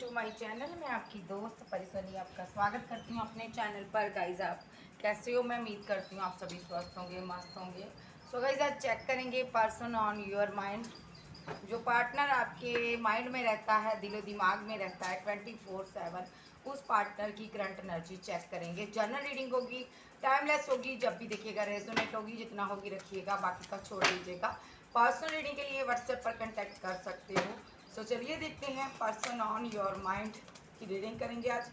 To my channel. मैं आपकी दोस्त परिसोनी आपका स्वागत करती हूँ अपने चैनल पर। गाइज आप कैसे हो? मैं उम्मीद करती हूँ आप सभी स्वस्थ होंगे, मस्त होंगे। सो गाइज आज चेक करेंगे पर्सन ऑन योर माइंड। जो पार्टनर आपके माइंड में रहता है, दिलो दिमाग में रहता है 24/7, उस पार्टनर की करंट एनर्जी चेक करेंगे। जनरल रीडिंग होगी, टाइमलेस होगी, जब भी देखिएगा रेजोनेट होगी, जितना होगी रखिएगा, बाकी का छोड़ दीजिएगा। पर्सनल रीडिंग के लिए व्हाट्सएप पर कांटेक्ट कर सकते हो। सो चलिए देखते हैं पर्सन ऑन योर माइंड की रीडिंग करेंगे आज।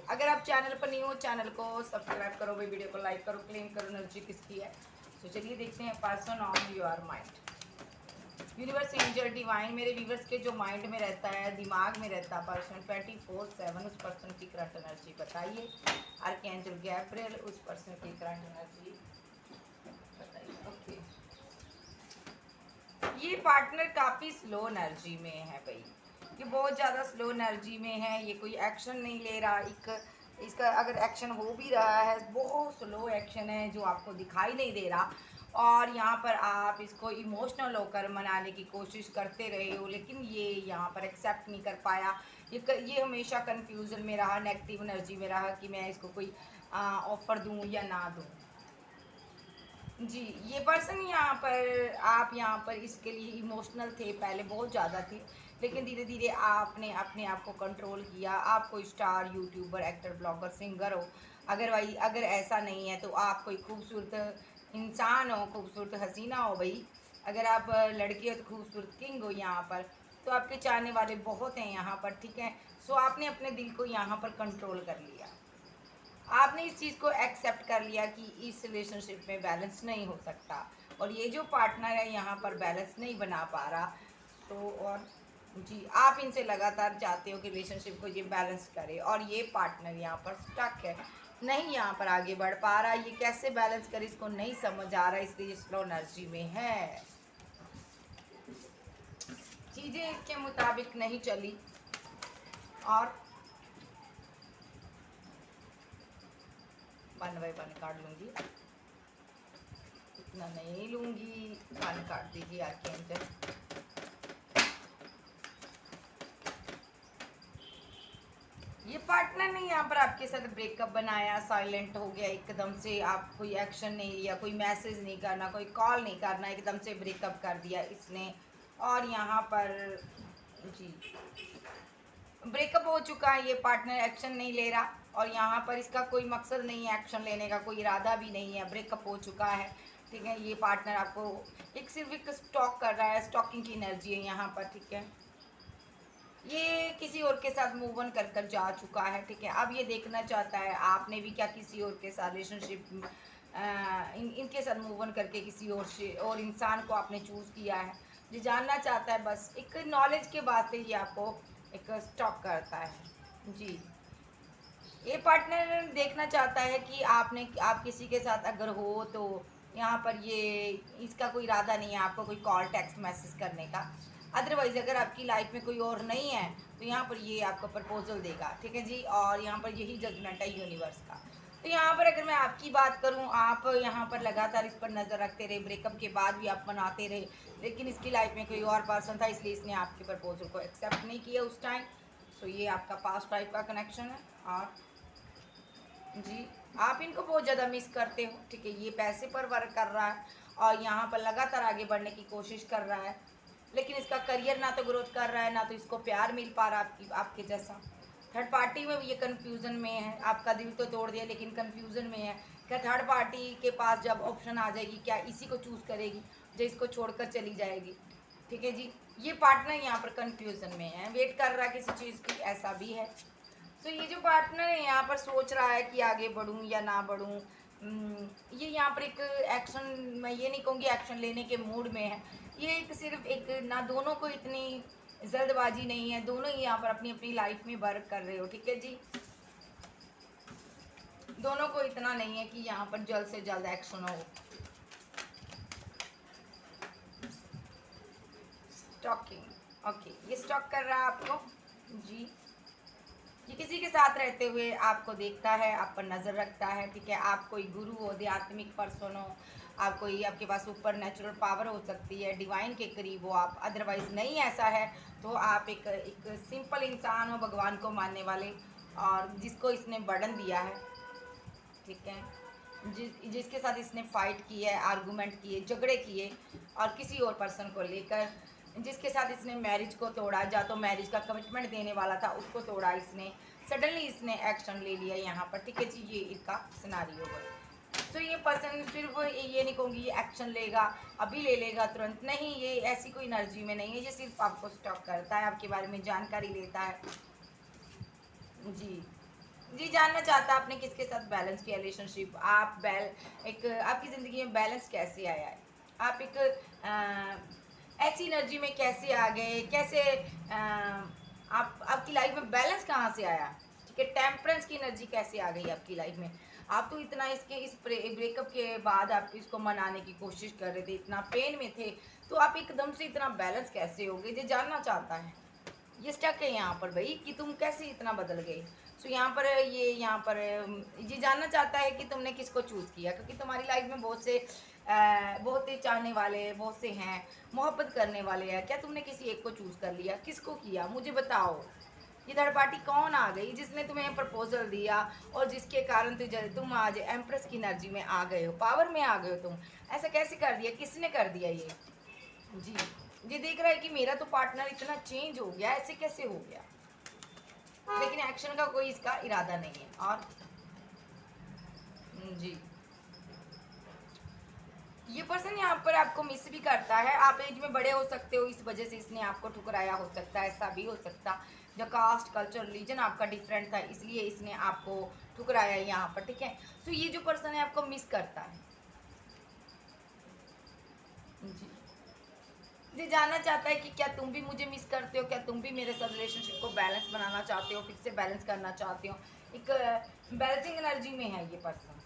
अगर आप चैनल पर नहीं हो, चैनल को सब्सक्राइब करो भाई, वीडियो को लाइक करो, क्लेम करो एनर्जी किसकी है। चलिए देखते हैं person on your mind. Universe, angel, divine, मेरे व्यूवर्स के जो माइंड में रहता है, दिमाग में रहता है पर्सन 24/7, उस पर्सन की करंट एनर्जी बताइए। आर्कएंजल गैब्रियल, उस पर्सन की करंट एनर्जी बताइए। ओके, ये पार्टनर काफ़ी स्लो एनर्जी में है भाई, ये बहुत ज़्यादा स्लो एनर्जी में है। ये कोई एक्शन नहीं ले रहा। इसका अगर एक्शन हो भी रहा है, बहुत स्लो एक्शन है जो आपको दिखाई नहीं दे रहा। और यहाँ पर आप इसको इमोशनल होकर मनाने की कोशिश करते रहे हो, लेकिन ये यहाँ पर एक्सेप्ट नहीं कर पाया। ये हमेशा कन्फ्यूज़न में रहा, नेगेटिव एनर्जी में रहा कि मैं इसको कोई ऑफ़र दूँ या ना दूँ। जी, ये पर्सन यहाँ पर, आप यहाँ पर इसके लिए इमोशनल थे, पहले बहुत ज़्यादा थे, लेकिन धीरे धीरे आपने अपने आप को कंट्रोल किया। आप कोई star, YouTuber, actor, blogger, singer हो। अगर ऐसा नहीं है तो आप कोई खूबसूरत इंसान हो, खूबसूरत हसीना हो भाई। अगर आप लड़की हो तो खूबसूरत किंग हो यहाँ पर। तो आपके चाहने वाले बहुत हैं यहाँ पर, ठीक है। सो आपने अपने दिल को यहाँ पर कंट्रोल कर लिया। आपने इस चीज़ को एक्सेप्ट कर लिया कि इस रिलेशनशिप में बैलेंस नहीं हो सकता, और ये जो पार्टनर है यहाँ पर बैलेंस नहीं बना पा रहा। और जी, आप इनसे लगातार चाहते हो कि रिलेशनशिप को ये बैलेंस करे, और ये पार्टनर यहाँ पर स्टक है, नहीं यहाँ पर आगे बढ़ पा रहा। ये कैसे बैलेंस करे इसको नहीं समझ आ रहा, इसलिए स्लो एनर्जी में है। चीज़ें इसके मुताबिक नहीं चली, और 1 बाय 1 काट लूँगी, इतना नहीं लूँगी। 1 काट दीजिए आर्कएंजल। ये पार्टनर ने यहाँ पर आपके साथ ब्रेकअप बनाया, साइलेंट हो गया एकदम से। आप कोई एक्शन नहीं लिया, कोई मैसेज नहीं करना, कोई कॉल नहीं करना, एकदम से ब्रेकअप कर दिया इसने। और यहाँ पर जी, ब्रेकअप हो चुका है, ये पार्टनर एक्शन नहीं ले रहा, और यहाँ पर इसका कोई मकसद नहीं है एक्शन लेने का, कोई इरादा भी नहीं है। ब्रेकअप हो चुका है, ठीक है। ये पार्टनर आपको सिर्फ एक स्टॉक कर रहा है, स्टॉकिंग की एनर्जी है यहाँ पर, ठीक है। ये किसी और के साथ मूव ऑन कर कर जा चुका है, ठीक है। अब ये देखना चाहता है आपने भी क्या किसी और के साथ रिलेशनशिप, इनके साथ मूव ऑन करके किसी और से, और इंसान को आपने चूज़ किया है। ये जानना चाहता है, बस एक नॉलेज के बाद से ये आपको एक स्टॉक करता है। जी, ये पार्टनर देखना चाहता है कि आप किसी के साथ अगर हो तो यहाँ पर ये, इसका कोई इरादा नहीं है आपको कोई कॉल, टेक्स्ट, मैसेज करने का। अदरवाइज अगर आपकी लाइफ में कोई और नहीं है तो यहाँ पर ये आपको प्रपोजल देगा, ठीक है जी। और यहाँ पर यही जजमेंट है यूनिवर्स का। तो यहाँ पर अगर मैं आपकी बात करूँ, आप यहाँ पर लगातार इस पर नज़र रखते रहे, ब्रेकअप के बाद भी आप मनाते रहे, लेकिन इसकी लाइफ में कोई और पर्सन था, इसलिए इसने आपके प्रपोजल को एक्सेप्ट नहीं किया उस टाइम। सो ये आपका पास्ट टाइप का कनेक्शन है। और जी, आप इनको बहुत ज़्यादा मिस करते हो, ठीक है। ये पैसे पर वर्क कर रहा है, और यहाँ पर लगातार आगे बढ़ने की कोशिश कर रहा है, लेकिन इसका करियर ना तो ग्रोथ कर रहा है, ना तो इसको प्यार मिल पा रहा आपके जैसा। थर्ड पार्टी में भी ये कन्फ्यूज़न में है, आपका दिल तो तोड़ दिया लेकिन कन्फ्यूज़न में है। क्या थर्ड पार्टी के पास जब ऑप्शन आ जाएगी, क्या इसी को चूज़ करेगी जो इसको छोड़कर चली जाएगी, ठीक है जी। ये पार्टनर यहाँ पर कन्फ्यूज़न में है, वेट कर रहा है किसी चीज़ की, ऐसा भी है। तो ये जो पार्टनर है यहाँ पर सोच रहा है कि आगे बढ़ूँ या ना बढ़ूँ। ये यहाँ पर एक एक्शन, मैं ये नहीं कहूँगी एक्शन लेने के मूड में है। ये एक सिर्फ एक ना, दोनों को इतनी जल्दबाजी नहीं है, दोनों ही यहाँ पर अपनी अपनी लाइफ में वर्क कर रहे हो, ठीक है जी। दोनों को इतना नहीं है कि यहाँ पर जल्द से जल्द एक्शन हो। स्टॉकिंग, ओके, ये स्टॉक कर रहा है आपको जी। ये किसी के साथ रहते हुए आपको देखता है, आप पर नज़र रखता है, ठीक है। आप कोई गुरु हो, आध्यात्मिक पर्सन हो, आप कोई आपके पास सुपर नेचुरल पावर हो सकती है, डिवाइन के करीब हो आप, अदरवाइज नहीं ऐसा है तो आप एक एक सिंपल इंसान हो, भगवान को मानने वाले, और जिसको इसने बर्डन दिया है, ठीक है, जिसके साथ इसने फाइट की है, आर्गूमेंट किए, झगड़े किए, और किसी और पर्सन को लेकर, जिसके साथ इसने मैरिज को तोड़ा, या तो मैरिज का कमिटमेंट देने वाला था उसको तोड़ा इसने, सडनली इसने एक्शन ले लिया यहाँ पर, ठीक है जी, ये इसका सिनारियो है। तो ये पर्सन सिर्फ ये नहीं कहूँगी ये एक्शन लेगा, अभी ले लेगा तुरंत, नहीं, ये ऐसी कोई एनर्जी में नहीं है, ये सिर्फ आपको स्टॉक करता है, आपके बारे में जानकारी लेता है। जी जी, जानना चाहता है आपने किसके साथ बैलेंस किया रिलेशनशिप, आप एक आपकी ज़िंदगी में बैलेंस कैसे आया है, आप एक ऐसी एनर्जी में कैसे आ गए, कैसे आप आपकी लाइफ में बैलेंस कहाँ से आया, ठीक है, टेम्परेंस की एनर्जी कैसे आ गई आपकी लाइफ में। आप तो इतना इसके इस ब्रेकअप के बाद आप इसको मनाने की कोशिश कर रहे थे, इतना पेन में थे, तो आप एकदम से इतना बैलेंस कैसे हो गए, ये जानना चाहता है, ये स्टक है यहाँ पर भाई कि तुम कैसे इतना बदल गए। सो यहाँ पर यहाँ पर ये जानना चाहता है कि तुमने किसको चूज़ किया, क्योंकि तुम्हारी लाइफ में बहुत से चाहने वाले बहुत से हैं, मोहब्बत करने वाले हैं, क्या तुमने किसी एक को चूज़ कर लिया, किसको किया मुझे बताओ। ये थर्ड पार्टी कौन आ गई जिसने तुम्हें प्रपोजल दिया, और जिसके कारण तुम आज एम्प्रेस की एनर्जी में आ गए हो, पावर में आ गए हो तुम, ऐसा कैसे कर दिया, किसने कर दिया ये। जी, ये देख रहा है कि मेरा तो पार्टनर इतना चेंज हो गया, ऐसे कैसे हो गया, लेकिन एक्शन का कोई इसका इरादा नहीं है। और जी, ये पर्सन यहाँ पर आपको मिस भी करता है, आप एज में बड़े हो सकते हो, इस वजह से इसने आपको ठुकराया हो सकता है, ऐसा भी हो सकता, जो कास्ट कल्चर रिलीजन आपका डिफरेंट था इसलिए इसने आपको ठुकराया यहाँ पर, ठीक है। तो ये जो पर्सन है आपको मिस करता है। जी जी, जानना चाहता है कि क्या तुम भी मुझे मिस करते हो, क्या तुम भी मेरे साथ रिलेशनशिप को बैलेंस बनाना चाहते हो, फिर से बैलेंस करना चाहते हो, एक बैलेंसिंग एनर्जी में है ये पर्सन।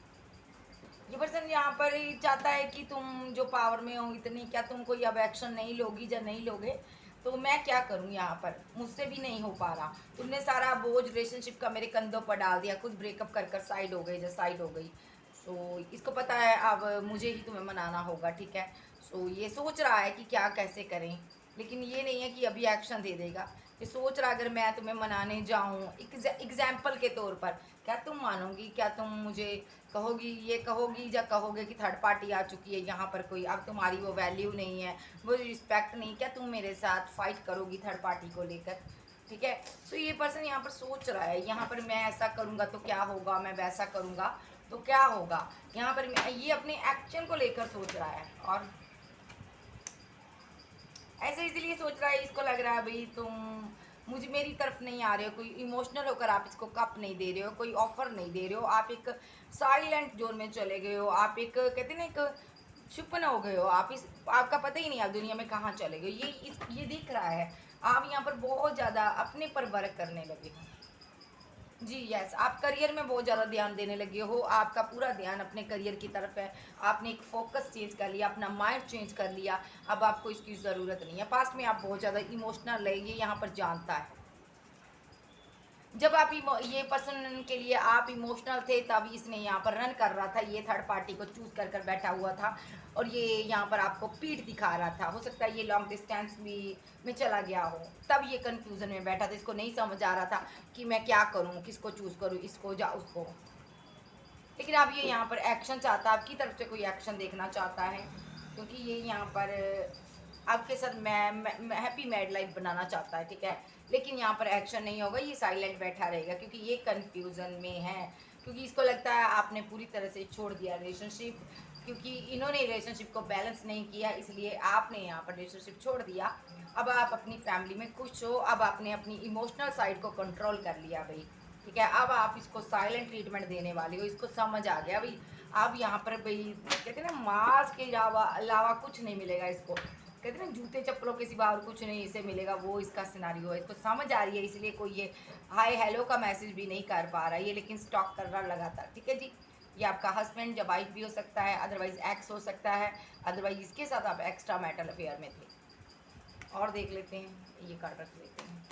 ये पर्सन यहाँ पर ही चाहता है कि तुम जो पावर में हो इतनी, क्या तुम कोई अब एक्शन नहीं लोगी या नहीं लोगे, तो मैं क्या करूँ, यहाँ पर मुझसे भी नहीं हो पा रहा, तुमने सारा बोझ रिलेशनशिप का मेरे कंधों पर डाल दिया, खुद ब्रेकअप कर कर साइड हो गई, जब साइड हो गई, तो इसको पता है अब मुझे ही तुम्हें मनाना होगा, ठीक है। सो ये सोच रहा है कि क्या कैसे करें, लेकिन ये नहीं है कि अभी एक्शन दे देगा, ये सोच रहा अगर मैं तुम्हें मनाने जाऊँ एग्जाम्पल के तौर पर, क्या तुम मानोगी, क्या तुम मुझे कहोगी, ये कहोगी या कहोगे कि थर्ड पार्टी आ चुकी है यहाँ पर, कोई अब तुम्हारी वो वैल्यू नहीं है, वो रिस्पेक्ट नहीं, क्या तुम मेरे साथ फाइट करोगी थर्ड पार्टी को लेकर, ठीक है। तो ये पर्सन यहाँ पर सोच रहा है, यहाँ पर मैं ऐसा करूँगा तो क्या होगा, मैं वैसा करूँगा तो क्या होगा, यहाँ पर ये अपने एक्शन को लेकर सोच रहा है, और ऐसे इसलिए सोच रहा है, इसको लग रहा है भाई तुम मुझे मेरी तरफ नहीं आ रहे हो, कोई इमोशनल होकर आप इसको कप नहीं दे रहे हो, कोई ऑफर नहीं दे रहे हो, आप एक साइलेंट जोन में चले गए हो, आप एक कहते ना एक छुपन हो गए हो, आप इस आपका पता ही नहीं आप दुनिया में कहाँ चले गए, ये दिख रहा है, आप यहाँ पर बहुत ज़्यादा अपने पर वर्क करने लगे हो। जी यस, आप करियर में बहुत ज़्यादा ध्यान देने लगे हो, आपका पूरा ध्यान अपने करियर की तरफ है, आपने एक फोकस चेंज कर लिया, अपना माइंड चेंज कर लिया, अब आपको इसकी ज़रूरत नहीं है। पास्ट में आप बहुत ज़्यादा इमोशनल है, ये यहाँ पर जानता है। जब आप ये पर्सन के लिए आप इमोशनल थे तब इसने यहाँ पर रन कर रहा था, ये थर्ड पार्टी को चूज कर कर बैठा हुआ था, और ये यहाँ पर आपको पीठ दिखा रहा था, हो सकता है ये लॉन्ग डिस्टेंस भी में चला गया हो, तब ये कंफ्यूजन में बैठा था, इसको नहीं समझ आ रहा था कि मैं क्या करूँ, किसको चूज़ करूँ, इसको या उसको। लेकिन अब ये यहाँ पर एक्शन चाहता है, आपकी तरफ से कोई एक्शन देखना चाहता है, क्योंकि ये यहाँ पर आपके साथ मैं हैप्पी मैरिड लाइफ बनाना चाहता है, ठीक है। लेकिन यहाँ पर एक्शन नहीं होगा, ये साइलेंट बैठा रहेगा क्योंकि ये कंफ्यूजन में है, क्योंकि इसको लगता है आपने पूरी तरह से छोड़ दिया रिलेशनशिप, क्योंकि इन्होंने रिलेशनशिप को बैलेंस नहीं किया, इसलिए आपने यहाँ पर रिलेशनशिप छोड़ दिया। अब आप अपनी फैमिली में खुश हो, अब आपने अपनी इमोशनल साइड को कंट्रोल कर लिया भाई, ठीक है। अब आप इसको साइलेंट ट्रीटमेंट देने वाली हो, इसको समझ आ गया भाई, अब यहाँ पर भाई कहते हैं ना मांस के अलावा अलावा कुछ नहीं मिलेगा इसको, कहते हैं ना जूते चप्पलों के सिवा और कुछ नहीं इसे मिलेगा, वो इसका सिनारियो है, इसको समझ आ रही है, इसलिए कोई ये हाय हेलो का मैसेज भी नहीं कर पा रहा है ये, लेकिन स्टॉक कर रहा लगातार, ठीक है जी। ये आपका हस्बैंड या वाइफ भी हो सकता है, अदरवाइज एक्स हो सकता है, अदरवाइज इसके साथ आप एक्स्ट्रा मैटर अफेयर में थे। और देख लेते हैं, ये कार्ड रख लेते हैं।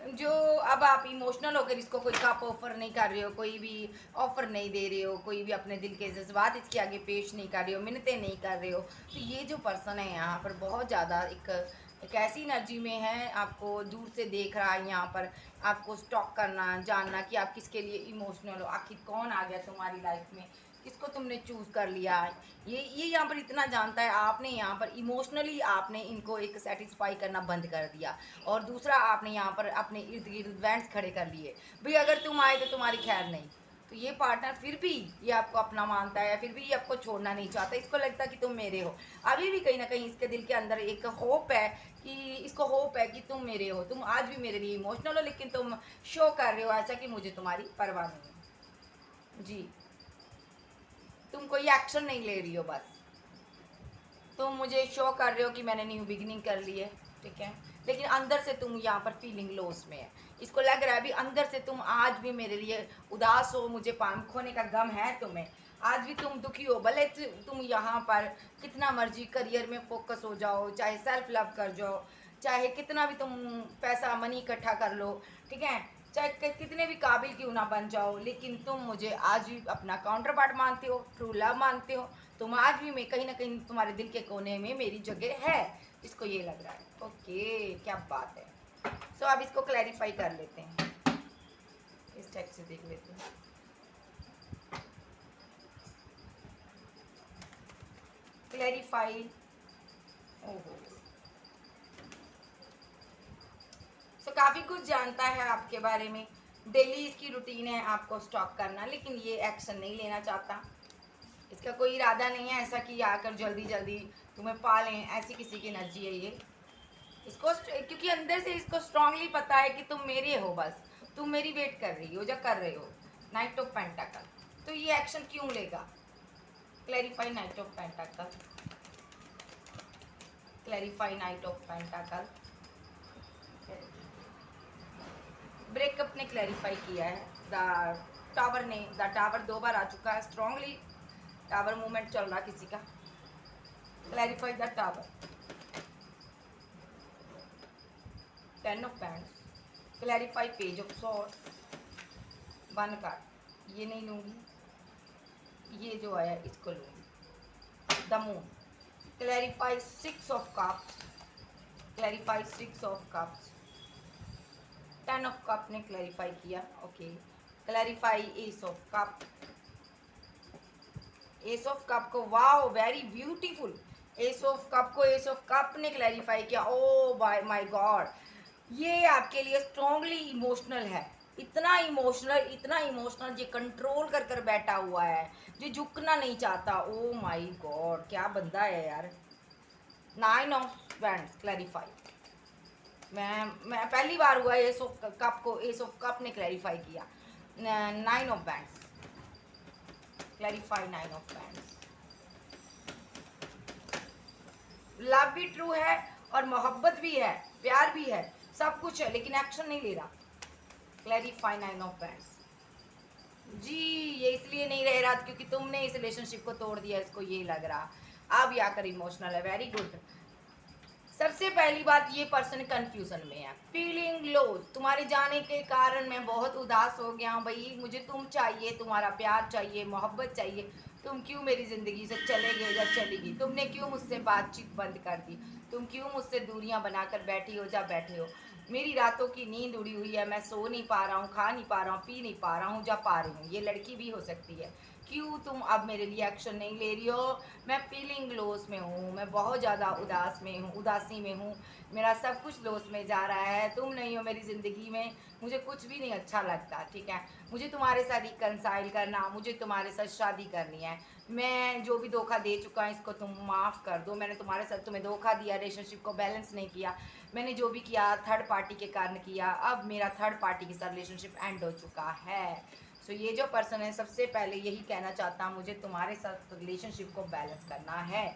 जो अब आप इमोशनल होकर इसको कोई कप ऑफर नहीं कर रहे हो, कोई भी ऑफर नहीं दे रहे हो, कोई भी अपने दिल के जज्बात इसके आगे पेश नहीं कर रहे हो, मिन्नतें नहीं कर रहे हो, तो ये जो पर्सन है यहाँ पर बहुत ज़्यादा एक ऐसी एनर्जी में है, आपको दूर से देख रहा है यहाँ पर, आपको स्टॉक करना, जानना कि आप किसके लिए इमोशनल हो, आखिर कौन आ गया तुम्हारी लाइफ में, किसको तुमने चूज़ कर लिया। ये यहाँ पर इतना जानता है, आपने यहाँ पर इमोशनली आपने इनको एक सेटिस्फाई करना बंद कर दिया, और दूसरा आपने यहाँ पर अपने इर्द गिर्द बैंड्स खड़े कर लिए, भाई अगर तुम आए तो तुम्हारी खैर नहीं। तो ये पार्टनर फिर भी ये आपको अपना मानता है, फिर भी ये आपको छोड़ना नहीं चाहता, इसको लगता है कि तुम मेरे हो। अभी भी कहीं ना कहीं इसके दिल के अंदर एक होप है कि इसको होप है कि तुम मेरे हो, तुम आज भी मेरे लिए इमोशनल हो, लेकिन तुम शो कर रहे हो ऐसा कि मुझे तुम्हारी परवाह नहीं है। जी, तुम कोई एक्शन नहीं ले रही हो, बस तुम मुझे शो कर रहे हो कि मैंने न्यू बिगिनिंग कर ली है, ठीक है, लेकिन अंदर से तुम यहाँ पर फीलिंग लॉस में है। इसको लग रहा है अभी अंदर से तुम आज भी मेरे लिए उदास हो, मुझे पाम खोने का गम है तुम्हें, आज भी तुम दुखी हो, भले तुम यहाँ पर कितना मर्जी करियर में फोकस हो जाओ, चाहे सेल्फ लव कर जाओ, चाहे कितना भी तुम पैसा मनी इकट्ठा कर लो, ठीक है, चाहे कितने भी काबिल क्यों ना बन जाओ, लेकिन तुम मुझे आज भी अपना काउंटर पार्ट मानते हो, ट्रू लव मानते हो, तुम आज भी मैं कहीं ना कहीं तुम्हारे दिल के कोने में मेरी जगह है, इसको ये लग रहा है। ओके, क्या बात है। सो अब इसको क्लैरिफाई कर लेते हैं, इस टाइप से देख लेते हैं। क्लैरिफाई, ओहो, सो काफ़ी कुछ जानता है आपके बारे में, डेली इसकी रूटीन है आपको स्टॉक करना, लेकिन ये एक्शन नहीं लेना चाहता, इसका कोई इरादा नहीं है ऐसा कि आकर जल्दी जल्दी तुम्हें पालें, ऐसी किसी की एनर्जी है ये। इसको क्योंकि अंदर से इसको स्ट्रांगली पता है कि तुम मेरे हो, बस तुम मेरी वेट कर रही हो, जो कर रहे हो। नाइट ऑफ पेंटाकल, तो ये एक्शन क्यों लेगा। Clarify knight of pentacle, clarify knight of pentacle. Breakup ने क्लैरिफाई किया है, द टावर ने, द टावर 2 बार आ चुका है, स्ट्रांगली टावर मूवमेंट चल रहा किसी का। Clarify the tower, 10 of pants, clarify page of swords, 1 card, ये नहीं लूँगी, ये जो आया इसको लूँगी, the moon. Clarify 6 of cups, clarify 6 of cups, 10 of cup ने क्लैरिफाई किया। Okay, clarify ace of cup, ace of cup को, wow very beautiful, ace of cup को एस ऑफ कप ने क्लैरिफाई किया। ओ बाय माय गॉड, ये आपके लिए strongly emotional है, इतना इमोशनल, इतना इमोशनल, ये कंट्रोल कर कर बैठा हुआ है, ये झुकना नहीं चाहता। ओ माय गॉड, क्या बंदा है यार। 9 ऑफ वैंड्स क्लैरिफाई, मैं पहली बार हुआ एस ऑफ कप को एस ऑफ कप ने क्लैरिफाई किया। 9 of bands, clarify 9 of bands. Love भी ट्रू है और मोहब्बत भी है, प्यार भी है, सब कुछ है, लेकिन एक्शन नहीं ले रहा। Clarify 9 of bands. जी, ये इसलिए नहीं रह रहा क्योंकि तुमने इस रिलेशनशिप को तोड़ दिया, इसको ये लग रहा। अब आकर इमोशनल है, वेरी गुड। सबसे पहली बात, ये पर्सन कंफ्यूजन में है, फीलिंग लो, तुम्हारे जाने के कारण मैं बहुत उदास हो गया हूँ। भाई मुझे तुम चाहिए, तुम्हारा प्यार चाहिए, मोहब्बत चाहिए, तुम क्यों मेरी ज़िंदगी से चले गए या चली गई, तुमने क्यों मुझसे बातचीत बंद कर दी, तुम क्यों मुझसे दूरियां बनाकर बैठी हो जा बैठे हो। मेरी रातों की नींद उड़ी हुई है, मैं सो नहीं पा रहा हूँ, खा नहीं पा रहा हूँ, पी नहीं पा रहा हूँ, जा पा रही हूँ। ये लड़की भी हो सकती है। क्यों तुम अब मेरे लिए एक्शन नहीं ले रही हो। मैं फीलिंग लॉस में हूँ, मैं बहुत ज़्यादा उदास में हूँ, उदासी में हूँ, मेरा सब कुछ लॉस में जा रहा है, तुम नहीं हो मेरी ज़िंदगी में, मुझे कुछ भी नहीं अच्छा लगता, ठीक है। मुझे तुम्हारे साथ रिकंसाइल करना, मुझे तुम्हारे साथ शादी करनी है। मैं जो भी धोखा दे चुका हूँ इसको तुम माफ़ कर दो। मैंने तुम्हारे साथ तुम्हें धोखा दिया, रिलेशनशिप को बैलेंस नहीं किया, मैंने जो भी किया थर्ड पार्टी के कारण किया। अब मेरा थर्ड पार्टी के साथ रिलेशनशिप एंड हो चुका है। सो ये जो पर्सन है सबसे पहले यही कहना चाहता हूँ, मुझे तुम्हारे साथ रिलेशनशिप को बैलेंस करना है।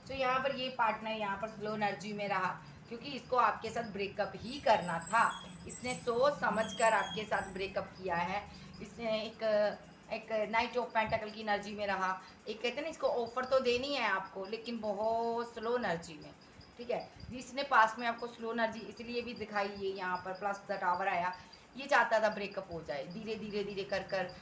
सो यहाँ पर ये पार्टनर यहाँ पर स्लो एनर्जी में रहा क्योंकि इसको आपके साथ ब्रेकअप ही करना था। इसने सोच समझ कर आपके साथ ब्रेकअप किया है। इसने एक नाइट ऑफ पेंटाकल की एनर्जी में रहा। एक कहते हैं ना, इसको ऑफर तो देनी है आपको, लेकिन बहुत स्लो एनर्जी में। ठीक है। जिसने पास में आपको स्लो एनर्जी इसलिए भी दिखाई, ये यहाँ पर प्लस द टावर आया, ये चाहता था ब्रेकअप हो जाए, धीरे धीरे धीरे कर कर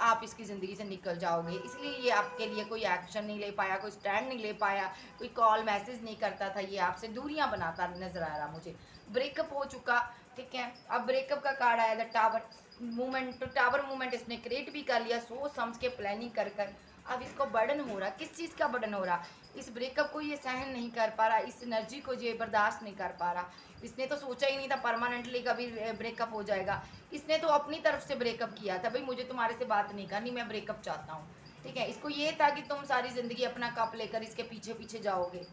आप इसकी ज़िंदगी से निकल जाओगे, इसलिए ये आपके लिए कोई एक्शन नहीं ले पाया, कोई स्टैंड नहीं ले पाया, कोई कॉल मैसेज नहीं करता था, ये आपसे दूरियां बनाता नजर आ रहा मुझे। ब्रेकअप हो चुका, ठीक है। अब ब्रेकअप का कार्ड आया द टावर मूवमेंट, तो टावर मूवमेंट इसने क्रिएट भी कर लिया सोच समझ के, प्लानिंग कर कर। अब इसको बर्डन हो रहा, किस चीज़ का बर्डन हो रहा, इस ब्रेकअप को ये सहन नहीं कर पा रहा, इस एनर्जी को ये बर्दाश्त नहीं कर पा रहा। इसने तो सोचा ही नहीं था परमानेंटली कभी ब्रेकअप हो जाएगा, इसने तो अपनी तरफ से ब्रेकअप किया था, भाई मुझे तुम्हारे से बात नहीं करनी, मैं ब्रेकअप चाहता हूँ, ठीक है। इसको ये था कि तुम सारी ज़िंदगी अपना कप लेकर इसके पीछे पीछे जाओगे,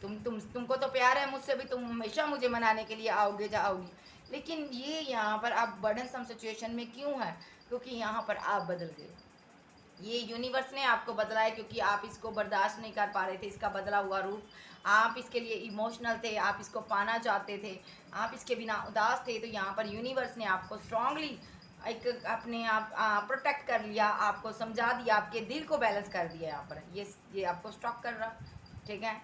तुमको तो प्यार है मुझसे भी, तुम हमेशा मुझे मनाने के लिए आओगे जाओगी। लेकिन ये यहाँ पर आप बर्डनसम सिचुएशन में क्यों है, क्योंकि यहाँ पर आप बदल गए, ये यूनिवर्स ने आपको बदला है, क्योंकि आप इसको बर्दाश्त नहीं कर पा रहे थे, इसका बदला हुआ रूप। आप इसके लिए इमोशनल थे, आप इसको पाना चाहते थे, आप इसके बिना उदास थे, तो यहाँ पर यूनिवर्स ने आपको स्ट्रांगली एक अपने आप प्रोटेक्ट कर लिया, आपको समझा दिया, आपके दिल को बैलेंस कर दिया। यहाँ पर ये आपको स्टॉक कर रहा, ठीक है।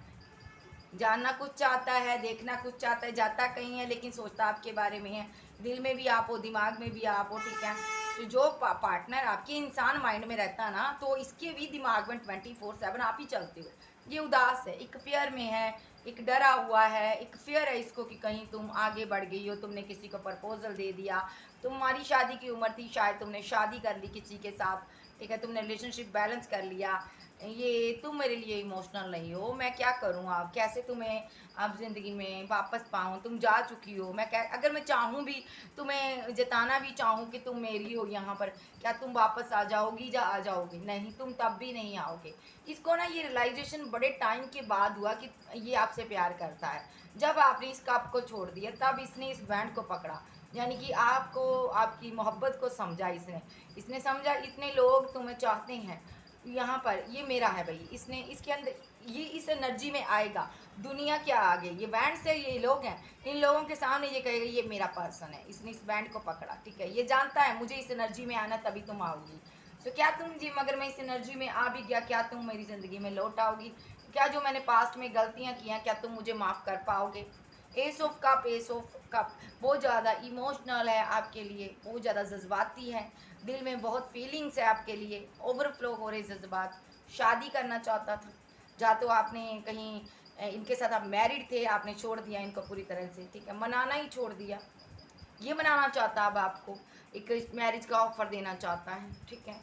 जानना कुछ चाहता है, देखना कुछ चाहता है, जाता कहीं है लेकिन सोचता आपके बारे में है, दिल में भी आप हो, दिमाग में भी आप हो, ठीक है। तो जो पार्टनर आपके इंसान माइंड में रहता है ना, तो इसके भी दिमाग में 24/7 आप ही चलते हो। ये उदास है, एक फियर में है, एक डरा हुआ है, एक फियर है इसको कि कहीं तुम आगे बढ़ गई हो, तुमने किसी को प्रपोजल दे दिया, तुम्हारी शादी की उम्र थी, शायद तुमने शादी कर ली किसी के साथ, ठीक है, तुमने रिलेशनशिप बैलेंस कर लिया, ये तुम मेरे लिए इमोशनल नहीं हो, मैं क्या करूँ, आप कैसे तुम्हें अब ज़िंदगी में वापस पाऊँ, तुम जा चुकी हो, मैं क्या, अगर मैं चाहूँ भी, तुम्हें जताना भी चाहूँ कि तुम मेरी हो यहाँ पर, क्या तुम वापस आ जाओगी या आ जाओगी, नहीं, तुम तब भी नहीं आओगे। इसको ना ये रियलाइजेशन बड़े टाइम के बाद हुआ कि ये आपसे प्यार करता है। जब आपने इस कप को छोड़ दिया, तब इसने इस बैंड को पकड़ा, यानी कि आपको, आपकी मोहब्बत को समझा इसने, इसने समझा इतने लोग तुम्हें चाहते हैं, यहाँ पर ये मेरा है भाई, इसने इसके अंदर ये इस एनर्जी में आएगा। दुनिया क्या आगे, ये बैंड से ये लोग हैं, इन लोगों के सामने ये कहेगा ये मेरा पर्सन है, इसने इस बैंड को पकड़ा, ठीक है। ये जानता है मुझे इस एनर्जी में आना तभी तुम आओगी। सो क्या तुम जी, मगर मैं इस एनर्जी में आ भी गया, क्या तुम मेरी ज़िंदगी में लौट आओगी, क्या जो मैंने पास्ट में गलतियाँ की हैं, क्या तुम मुझे माफ़ कर पाओगे। S of cup, ace of cup बहुत ज़्यादा इमोशनल है आपके लिए, बहुत ज़्यादा जज्बाती है, दिल में बहुत फीलिंग्स है आपके लिए, ओवरफ्लो हो रहे जज्बात। शादी करना चाहता था, या तो आपने कहीं इनके साथ आप मैरिड थे, आपने छोड़ दिया इनको पूरी तरह से, ठीक है, मनाना ही छोड़ दिया। ये मनाना चाहता अब आपको, एक मैरिज का ऑफर देना चाहता है, ठीक है।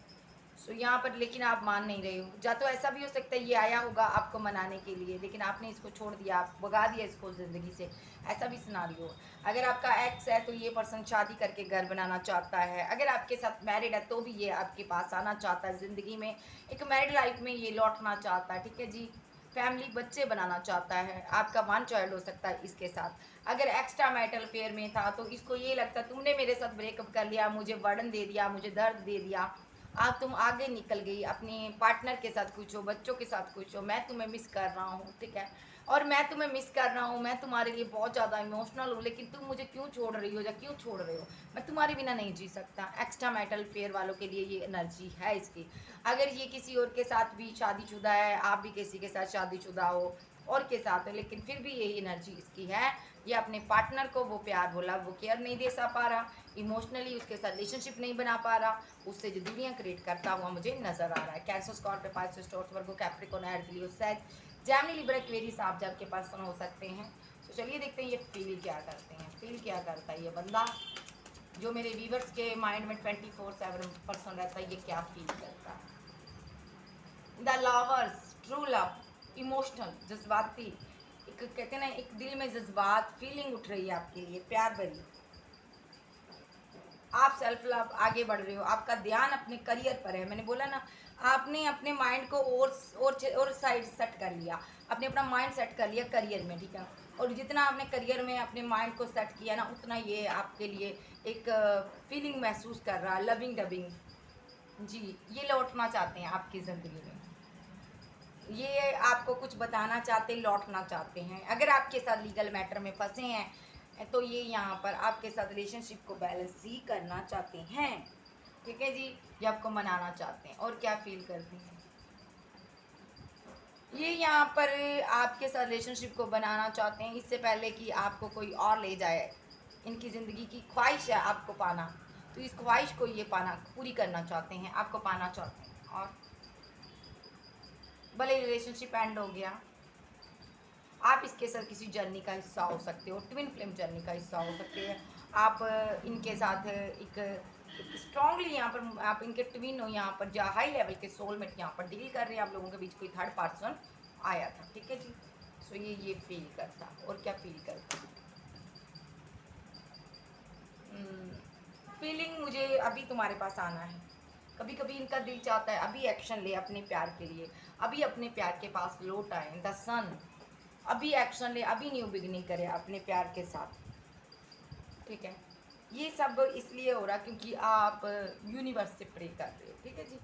सो यहाँ पर लेकिन आप मान नहीं रहे हो, या तो ऐसा भी हो सकता है ये आया होगा आपको मनाने के लिए, लेकिन आपने इसको छोड़ दिया, आप भगा दिया इसको ज़िंदगी से, ऐसा भी सिनारियो हो। अगर आपका एक्स है तो ये पर्सन शादी करके घर बनाना चाहता है, अगर आपके साथ मैरिड है तो भी ये आपके पास आना चाहता है ज़िंदगी में, एक मैरिड लाइफ में ये लौटना चाहता है, ठीक है जी। फैमिली, बच्चे बनाना चाहता है, आपका वन चाइल्ड हो सकता है इसके साथ। अगर एक्स्ट्रा मैरिटल अफेयर में था तो इसको ये लगता तुमने मेरे साथ ब्रेकअप कर लिया, मुझे बर्डन दे दिया, मुझे दर्द दे दिया, आज तुम आगे निकल गई, अपने पार्टनर के साथ खुश हो, बच्चों के साथ खुश हो, मैं तुम्हें मिस कर रहा हूँ, ठीक है। और मैं तुम्हें मिस कर रहा हूँ, मैं तुम्हारे लिए बहुत ज़्यादा इमोशनल हूँ, लेकिन तुम मुझे क्यों छोड़ रही हो या क्यों छोड़ रहे हो, मैं तुम्हारे बिना नहीं जी सकता। एक्स्ट्रा मैरिटल अफेयर वालों के लिए ये एनर्जी है इसकी। अगर ये किसी और के साथ भी शादीशुदा है, आप भी किसी के साथ शादीशुदा हो और के साथ हो, लेकिन फिर भी यही एनर्जी इसकी है, ये अपने पार्टनर को वो प्यार बोला, वो केयर नहीं दे सा पा रहा, इमोशनली उसके साथ रिलेशनशिप नहीं बना पा रहा, उससे जो दूरियां क्रिएट करता हुआ मुझे नजर आ रहा है। कैंसर, स्कॉर्पियो, पाइसेस, टॉरस, वर्गो, कैप्रिकॉर्न, एरीज, लियो, सैज, जेमिनी, लिब्रा, एक्वेरियस आप जब के पर्सन हो सकते हैं। तो चलिए देखते हैं ये फील क्या करते हैं, फील क्या करता है ये बंदा जो मेरे व्यूवर्स के माइंड में 24/7 पर्सन रहता है, ये क्या फील करता है। The lovers, true love, emotional, जज्बाती, एक कहते हैं ना, एक दिल में जज्बात फीलिंग उठ रही है आपके लिए, प्यार भरी, आप सेल्फ लव, आगे बढ़ रहे हो, आपका ध्यान अपने करियर पर है। मैंने बोला ना, आपने अपने माइंड को और साइड सेट कर लिया, आपने अपना माइंड सेट कर लिया करियर में, ठीक है। और जितना आपने करियर में अपने माइंड को सेट किया ना, उतना ये आपके लिए एक फीलिंग महसूस कर रहा है, लविंग डबिंग जी। ये लौटना चाहते हैं आपकी ज़िंदगी में, ये आपको कुछ बताना चाहते, लौटना चाहते हैं। अगर आपके साथ लीगल मैटर में फंसे हैं तो ये यहाँ पर आपके साथ रिलेशनशिप को बैलेंस ही करना चाहते हैं, ठीक है जी। ये आपको मनाना चाहते हैं। और क्या फील करते हैं, ये यहाँ पर आपके साथ रिलेशनशिप को बनाना चाहते हैं इससे पहले कि आपको कोई और ले जाए। इनकी ज़िंदगी की ख्वाहिश है आपको पाना, तो इस ख्वाहिश को ये पाना पूरी करना चाहते हैं, आपको पाना चाहते हैं। और भले रिलेशनशिप एंड हो गया, आप इसके साथ किसी जर्नी का हिस्सा हो सकते हो, ट्विन फ्लेम जर्नी का हिस्सा हो सकते हैं। आप इनके साथ एक स्ट्रांगली यहाँ पर आप इनके ट्विन हो, यहाँ पर जो हाई लेवल के सोलमेट यहाँ पर डील कर रहे हैं। आप लोगों के बीच कोई थर्ड पर्सन आया था, ठीक है जी। सो ये फील करता, और क्या फील करता, फीलिंग मुझे अभी तुम्हारे पास आना है। कभी कभी इनका दिल चाहता है अभी एक्शन ले अपने प्यार के लिए, अभी अपने प्यार के पास लौट आए द सन, अभी एक्शन ले, अभी न्यू बिगनिंग करे अपने प्यार के साथ, ठीक है। ये सब इसलिए हो रहा क्योंकि आप यूनिवर्स से प्रे कर रहे हो, ठीक है जी।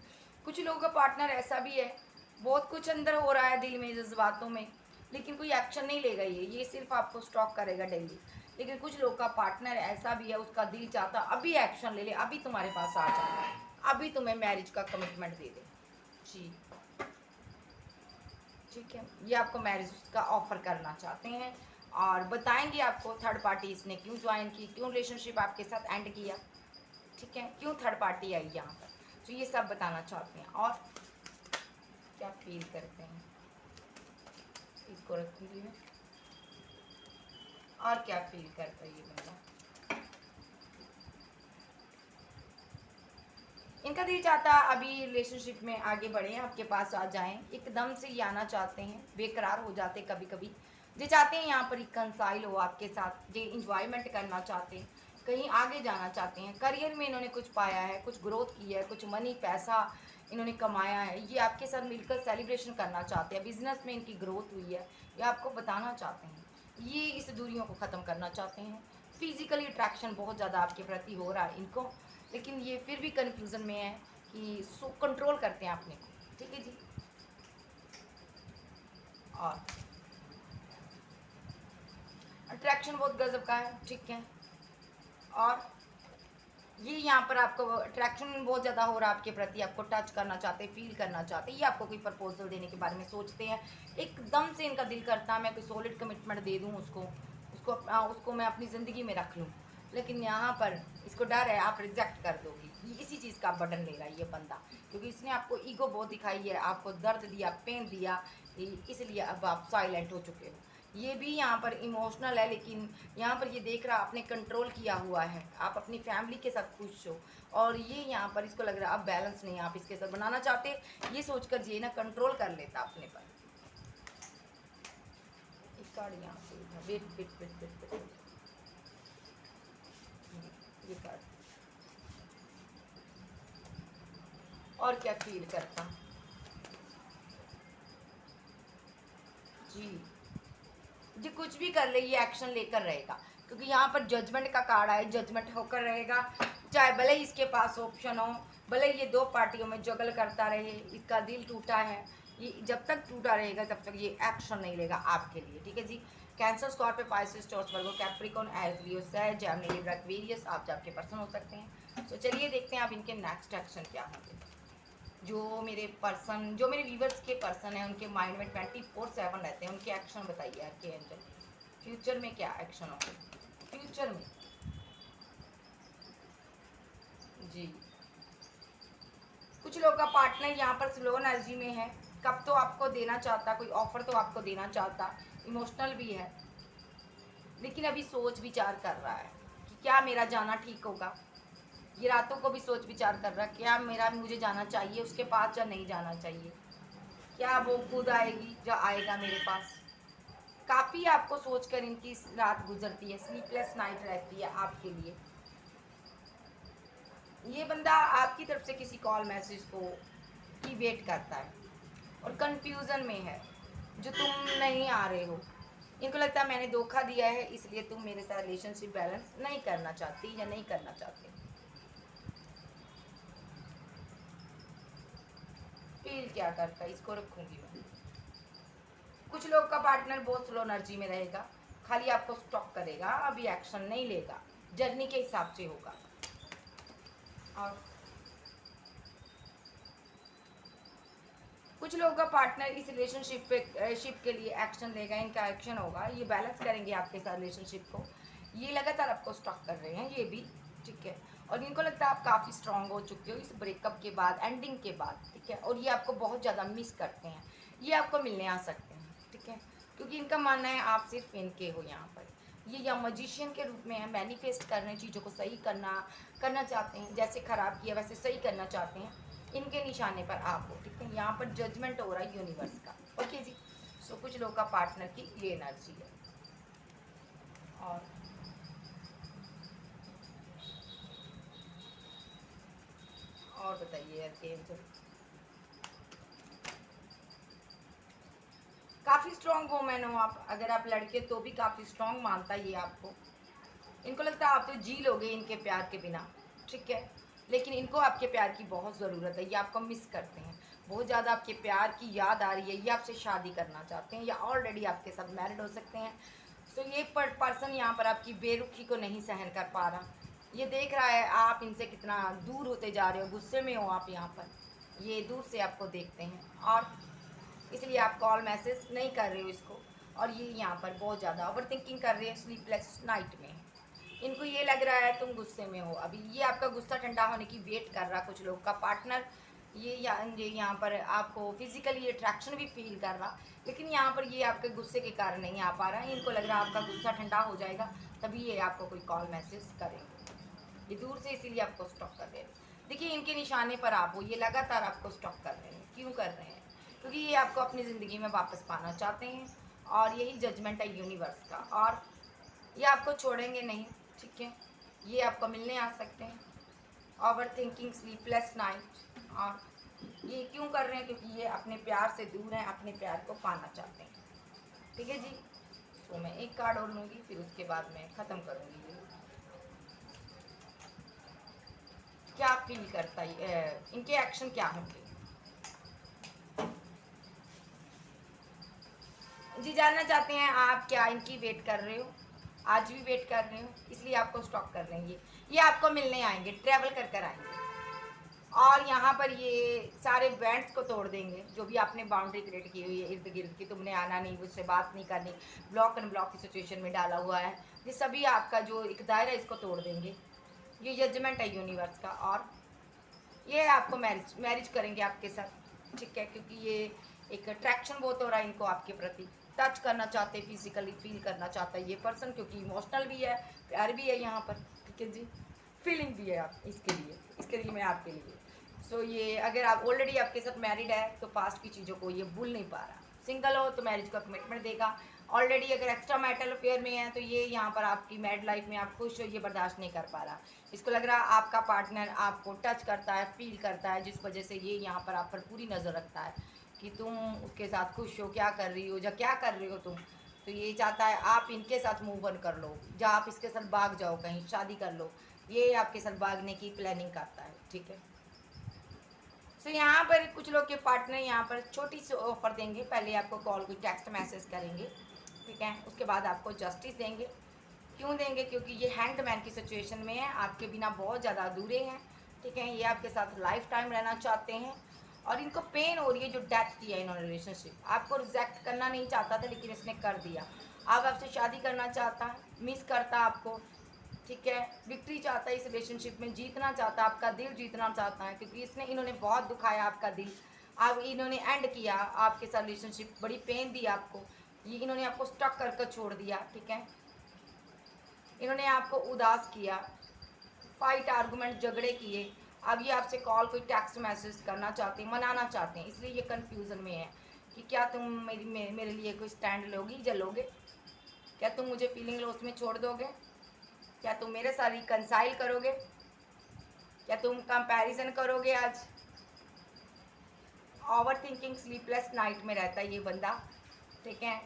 कुछ लोगों का पार्टनर ऐसा भी है, बहुत कुछ अंदर हो रहा है दिल में, जज्बातों में, लेकिन कोई एक्शन नहीं लेगा। ये सिर्फ आपको स्टॉक करेगा डेली। लेकिन कुछ लोग का पार्टनर ऐसा भी है, उसका दिल चाहता अभी एक्शन ले ले, अभी तुम्हारे पास आ जाए, अभी तुम्हें मैरिज का कमिटमेंट दे दे जी, ठीक है। ये आपको मैरिज का ऑफर करना चाहते हैं और बताएंगे आपको थर्ड पार्टी इसने क्यों ज्वाइन की, क्यों रिलेशनशिप आपके साथ एंड किया, ठीक है, क्यों थर्ड पार्टी आई यहाँ पर, तो ये सब बताना चाहते हैं। और क्या फील करते हैं, इसको रखूँगी मैं। और क्या फील करता है ये बंदा, इनका दिल चाहता अभी रिलेशनशिप में आगे बढ़े, आपके पास आ जाएं, एकदम से ये आना चाहते हैं, बेकरार हो जाते कभी कभी। ये चाहते हैं यहाँ पर कंसाइल हो आपके साथ, ये इंजॉयमेंट करना चाहते हैं, कहीं आगे जाना चाहते हैं, करियर में इन्होंने कुछ पाया है, कुछ ग्रोथ की है, कुछ मनी पैसा इन्होंने कमाया है, ये आपके साथ मिलकर सेलिब्रेशन करना चाहते हैं, बिजनेस में इनकी ग्रोथ हुई है, ये आपको बताना चाहते हैं, ये इस दूरियों को ख़त्म करना चाहते हैं। फिजिकली अट्रैक्शन बहुत ज़्यादा आपके प्रति हो रहा है इनको, लेकिन ये फिर भी कन्फ्यूज़न में है कि सो कंट्रोल करते हैं अपने को, ठीक है जी। और अट्रैक्शन बहुत गजब का है, ठीक है। और ये यहाँ पर आपको अट्रैक्शन बहुत ज़्यादा हो रहा है आपके प्रति, आपको टच करना चाहते हैं, फील करना चाहते हैं, ये आपको कोई प्रपोजल देने के बारे में सोचते हैं। एकदम से इनका दिल करता है मैं कोई सॉलिड कमिटमेंट दे दूँ उसको, उसको मैं अपनी ज़िंदगी में रख लूँ, लेकिन यहाँ पर इसको डर है आप रिजेक्ट कर दोगी, इसी चीज़ का बर्डन ले रहा है ये बंदा, क्योंकि इसने आपको ईगो बहुत दिखाई है, आपको दर्द दिया, पेन दिया, इसलिए अब आप साइलेंट हो चुके हो। ये भी यहाँ पर इमोशनल है, लेकिन यहाँ पर ये देख रहा आपने कंट्रोल किया हुआ है, आप अपनी फैमिली के साथ खुश हो, और ये यहाँ पर इसको लग रहा है अब बैलेंस नहीं आप इसके साथ बनाना चाहते, ये सोचकर ये ना कंट्रोल कर लेता अपने पर। एक कार्ड यहाँ से उठा, wait wait wait wait wait, ये कार्ड। और क्या फील करता जी, जी कुछ भी कर ले ये एक्शन लेकर रहेगा, क्योंकि यहाँ पर जजमेंट का कार्ड आया, जजमेंट होकर रहेगा, चाहे भले ही इसके पास ऑप्शन हो, भले ये दो पार्टियों में जगल करता रहे, इसका दिल टूटा है, ये जब तक टूटा रहेगा तब तक ये एक्शन नहीं लेगा आपके लिए, ठीक है जी। कैंसर, स्कॉर्पियो, पाइसेस, टॉरस, वर्गो, कैप्रिकॉर्न, एरीज, लियो, सैज, जेमिनी, लिब्रा, एक्वेरियस आप आपके पर्सन हो सकते हैं। तो चलिए देखते हैं आप इनके नेक्स्ट एक्शन क्या होंगे। जो मेरे व्यूवर्स के पर्सन हैं उनके माइंड में 24/7 रहते हैं, उनके एक्शन बताइए यार के एंजल, फ्यूचर में क्या एक्शन होंगे फ्यूचर में जी। कुछ लोगों का पार्टनर यहाँ पर स्लो एनर्जी में है, कब तो आपको देना चाहता, कोई ऑफर तो आपको देना चाहता, इमोशनल भी है, लेकिन अभी सोच विचार कर रहा है कि क्या मेरा जाना ठीक होगा। ये रातों को भी सोच विचार कर रहा है क्या मेरा मुझे जाना चाहिए उसके पास या नहीं जाना चाहिए, क्या वो खुद आएगी या आएगा मेरे पास। काफ़ी आपको सोचकर इनकी रात गुजरती है, स्लीपलेस नाइट रहती है आपके लिए। ये बंदा आपकी तरफ से किसी कॉल मैसेज को की वेट करता है और कंफ्यूजन में है, जो तुम नहीं आ रहे हो। इनको लगता है मैंने धोखा दिया है, इसलिए तुम मेरे साथ रिलेशनशिप बैलेंस नहीं करना चाहती या नहीं करना चाहते। फील क्या करता है इसको रखूंगी मैं। कुछ लोग का पार्टनर बहुत स्लो एनर्जी में रहेगा, खाली आपको स्टॉक करेगा, अभी एक्शन नहीं लेगा, जर्नी के हिसाब से होगा। और कुछ लोगों का पार्टनर इस रिलेशनशिप पे शिप के लिए एक्शन लेगा, इनका एक्शन होगा, ये बैलेंस करेंगे आपके साथ रिलेशनशिप को। ये लगातार आपको स्टॉक कर रहे हैं ये भी, ठीक है। और इनको लगता है आप काफ़ी स्ट्रांग हो चुके हो इस ब्रेकअप के बाद, एंडिंग के बाद, ठीक है। और ये आपको बहुत ज़्यादा मिस करते हैं, ये आपको मिलने आ सकते हैं, ठीक है। क्योंकि इनका मानना है आप सिर्फ इनके हो यहाँ पर। ये या मजिशियन के रूप में है, मैनिफेस्ट कर रहे हैं, चीज़ों को सही करना चाहते हैं, जैसे ख़राब किया वैसे सही करना चाहते हैं। इनके निशाने पर आप हो, ठीक है। यहाँ पर जजमेंट हो रहा है यूनिवर्स का, ओके जी। सो कुछ लोग का पार्टनर की ये एनर्जी है। और बताइए अर्केंजल। काफ़ी स्ट्रॉन्ग वोमेन हो आप, अगर आप लड़के तो भी काफ़ी स्ट्रॉन्ग मानता है ये आपको। इनको लगता है आप तो जी लोगे इनके प्यार के बिना, ठीक है। लेकिन इनको आपके प्यार की बहुत ज़रूरत है, ये आपको मिस करते हैं, बहुत ज़्यादा आपके प्यार की याद आ रही है, ये आपसे शादी करना चाहते हैं या ऑलरेडी आपके साथ मैरिड हो सकते हैं। तो ये पर्सन यहाँ पर आपकी बेरुखी को नहीं सहन कर पा रहा, ये देख रहा है आप इनसे कितना दूर होते जा रहे हो, गुस्से में हो आप यहाँ पर, ये दूर से आपको देखते हैं और इसलिए आप कॉल मैसेज नहीं कर रहे हो इसको। और ये यहाँ पर बहुत ज़्यादा ओवर थिंकिंग कर रहे हैं स्लीपलेस नाइट में। इनको ये लग रहा है तुम गुस्से में हो, अभी ये आपका गुस्सा ठंडा होने की वेट कर रहा। कुछ लोग का पार्टनर ये यहाँ पर आपको फिजिकली अट्रैक्शन भी फील कर रहा, लेकिन यहाँ पर ये आपके गुस्से के कारण नहीं आ पा रहा है। इनको लग रहा है आपका गुस्सा ठंडा हो जाएगा तभी ये आपको कोई कॉल मैसेज करेंगे, ये दूर से इसीलिए आपको स्टॉप कर रहे हैं। देखिए इनके निशाने पर आप हो, ये लगातार आपको स्टॉप कर रहे हैं। क्यों कर रहे हैं? क्योंकि ये आपको अपनी ज़िंदगी में वापस पाना चाहते हैं और यही जजमेंट है यूनिवर्स का। और ये आपको छोड़ेंगे नहीं, ठीक है। ये आपको मिलने आ सकते हैं। Over thinking, sleepless night. और ये क्यों कर रहे हैं? क्योंकि ये अपने प्यार से दूर हैं, अपने प्यार को पाना चाहते हैं, ठीक है जी। तो मैं एक कार्ड और लूँगी, फिर उसके बाद मैं ख़त्म करूँगी ये। क्या फील करता है, इनके एक्शन क्या होंगे जी? जानना चाहते हैं आप क्या इनकी वेट कर रहे हो, आज भी वेट कर रहे हो, इसलिए आपको स्टॉक कर लेंगे। ये आपको मिलने आएंगे, ट्रैवल कर कर आएंगे और यहाँ पर ये सारे बैंड्स को तोड़ देंगे जो भी आपने बाउंड्री क्रिएट की हुई है इर्द गिर्द की, तुमने आना नहीं, मुझसे बात नहीं करनी, ब्लॉक एंड ब्लॉक की सिचुएशन में डाला हुआ है, ये सभी आपका जो एक दायरा है इसको तोड़ देंगे। ये जजमेंट है यूनिवर्स का। और ये आपको मैरिज करेंगे आपके साथ, ठीक है। क्योंकि ये एक अट्रैक्शन बहुत हो रहा है इनको आपके प्रति, टच करना चाहते हैं, फिजिकली फील करना चाहता है ये पर्सन, क्योंकि इमोशनल भी है, प्यार भी है यहाँ पर, ठीक है जी। फीलिंग भी है आप इसके लिए मैं आपके लिए। सो ये अगर आप ऑलरेडी आपके साथ मैरिड है तो पास्ट की चीज़ों को ये भूल नहीं पा रहा। सिंगल हो तो मैरिज का कमिटमेंट देगा। ऑलरेडी अगर एक्स्ट्रा मैरिटल अफेयर में है तो ये यहाँ पर आपकी मैरिड लाइफ में आप खुश हो, ये बर्दाश्त नहीं कर पा रहा। इसको लग रहा है आपका पार्टनर आपको टच करता है, फील करता है, जिस वजह से ये यहाँ पर आप पर पूरी नज़र रखता है कि तुम उसके साथ खुश हो, क्या कर रही हो या क्या कर रही हो तुम। तो ये चाहता है आप इनके साथ मूव ऑन कर लो, या आप इसके साथ भाग जाओ, कहीं शादी कर लो, ये आपके साथ भागने की प्लानिंग करता है, ठीक है। सो यहाँ पर कुछ लोग के पार्टनर यहाँ पर छोटी सी ऑफर देंगे, पहले आपको कॉल कोई टेक्स्ट मैसेज करेंगे, ठीक है। उसके बाद आपको जस्टिस देंगे। क्यों देंगे? क्योंकि ये हैंग्ड मैन की सिचुएशन में है, आपके बिना बहुत ज़्यादा अधूरे हैं, ठीक है। ये आपके साथ लाइफ टाइम रहना चाहते हैं और इनको पेन हो रही है जो डेथ की है इन्होंने रिलेशनशिप। आपको रिजेक्ट करना नहीं चाहता था लेकिन इसने कर दिया। अब आपसे शादी करना चाहता है, मिस करता आपको, ठीक है। विक्ट्री चाहता है इस रिलेशनशिप में, जीतना चाहता है, आपका दिल जीतना चाहता है, क्योंकि इन्होंने बहुत दुखाया आपका दिल। अब इन्होंने एंड किया आपके साथ रिलेशनशिप, बड़ी पेन दी आपको, ये इन्होंने आपको स्टक कर छोड़ दिया, ठीक है। इन्होंने आपको उदास किया, फाइट आर्गूमेंट झगड़े किए। अब ये आपसे कॉल कोई टेक्स्ट मैसेज करना चाहते हैं, मनाना चाहते हैं, इसलिए ये कन्फ्यूज़न में है कि क्या तुम मेरे लिए कोई स्टैंड लोगी या लोगे, क्या तुम मुझे फीलिंग लॉस में छोड़ दोगे, क्या तुम मेरे साथ रिकंसाइल करोगे, क्या तुम कंपैरिजन करोगे। आज ओवर थिंकिंग, स्लीपलेस नाइट में रहता है ये बंदा, ठीक है।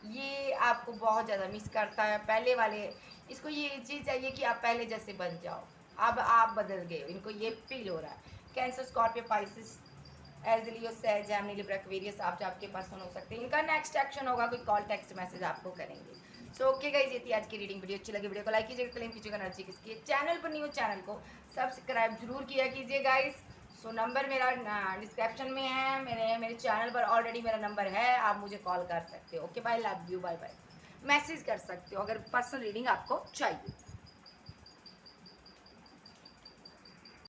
ये आपको बहुत ज़्यादा मिस करता है। पहले वाले इसको ये चीज़ चाहिए कि आप पहले जैसे बन जाओ, अब आप बदल गए, इनको ये फील हो रहा है। कैंसर, स्कॉर्पियो, पाइसिस, एज लियो, सैज, जेमिनी, लिब्रा, एक्वेरियस आप जो आपके पर्सन हो सकते हैं। इनका नेक्स्ट एक्शन होगा कोई कॉल टेक्स्ट मैसेज आपको करेंगे। सो ओके गाइस, ये थी आज की रीडिंग। वीडियो अच्छी लगी वीडियो को लाइक कीजिएगा, क्लेम कीजिएगा, एनर्जी किसकी, चैनल पर न्यू चैनल को सब्सक्राइब जरूर किया कीजिए गाइस। सो नंबर मेरा डिस्क्रिप्शन में है, मेरे चैनल पर ऑलरेडी मेरा नंबर है, आप मुझे कॉल कर सकते हो। Okay bye, love you, bye bye. Message कर सकते हो अगर पर्सनल रीडिंग आपको चाहिए।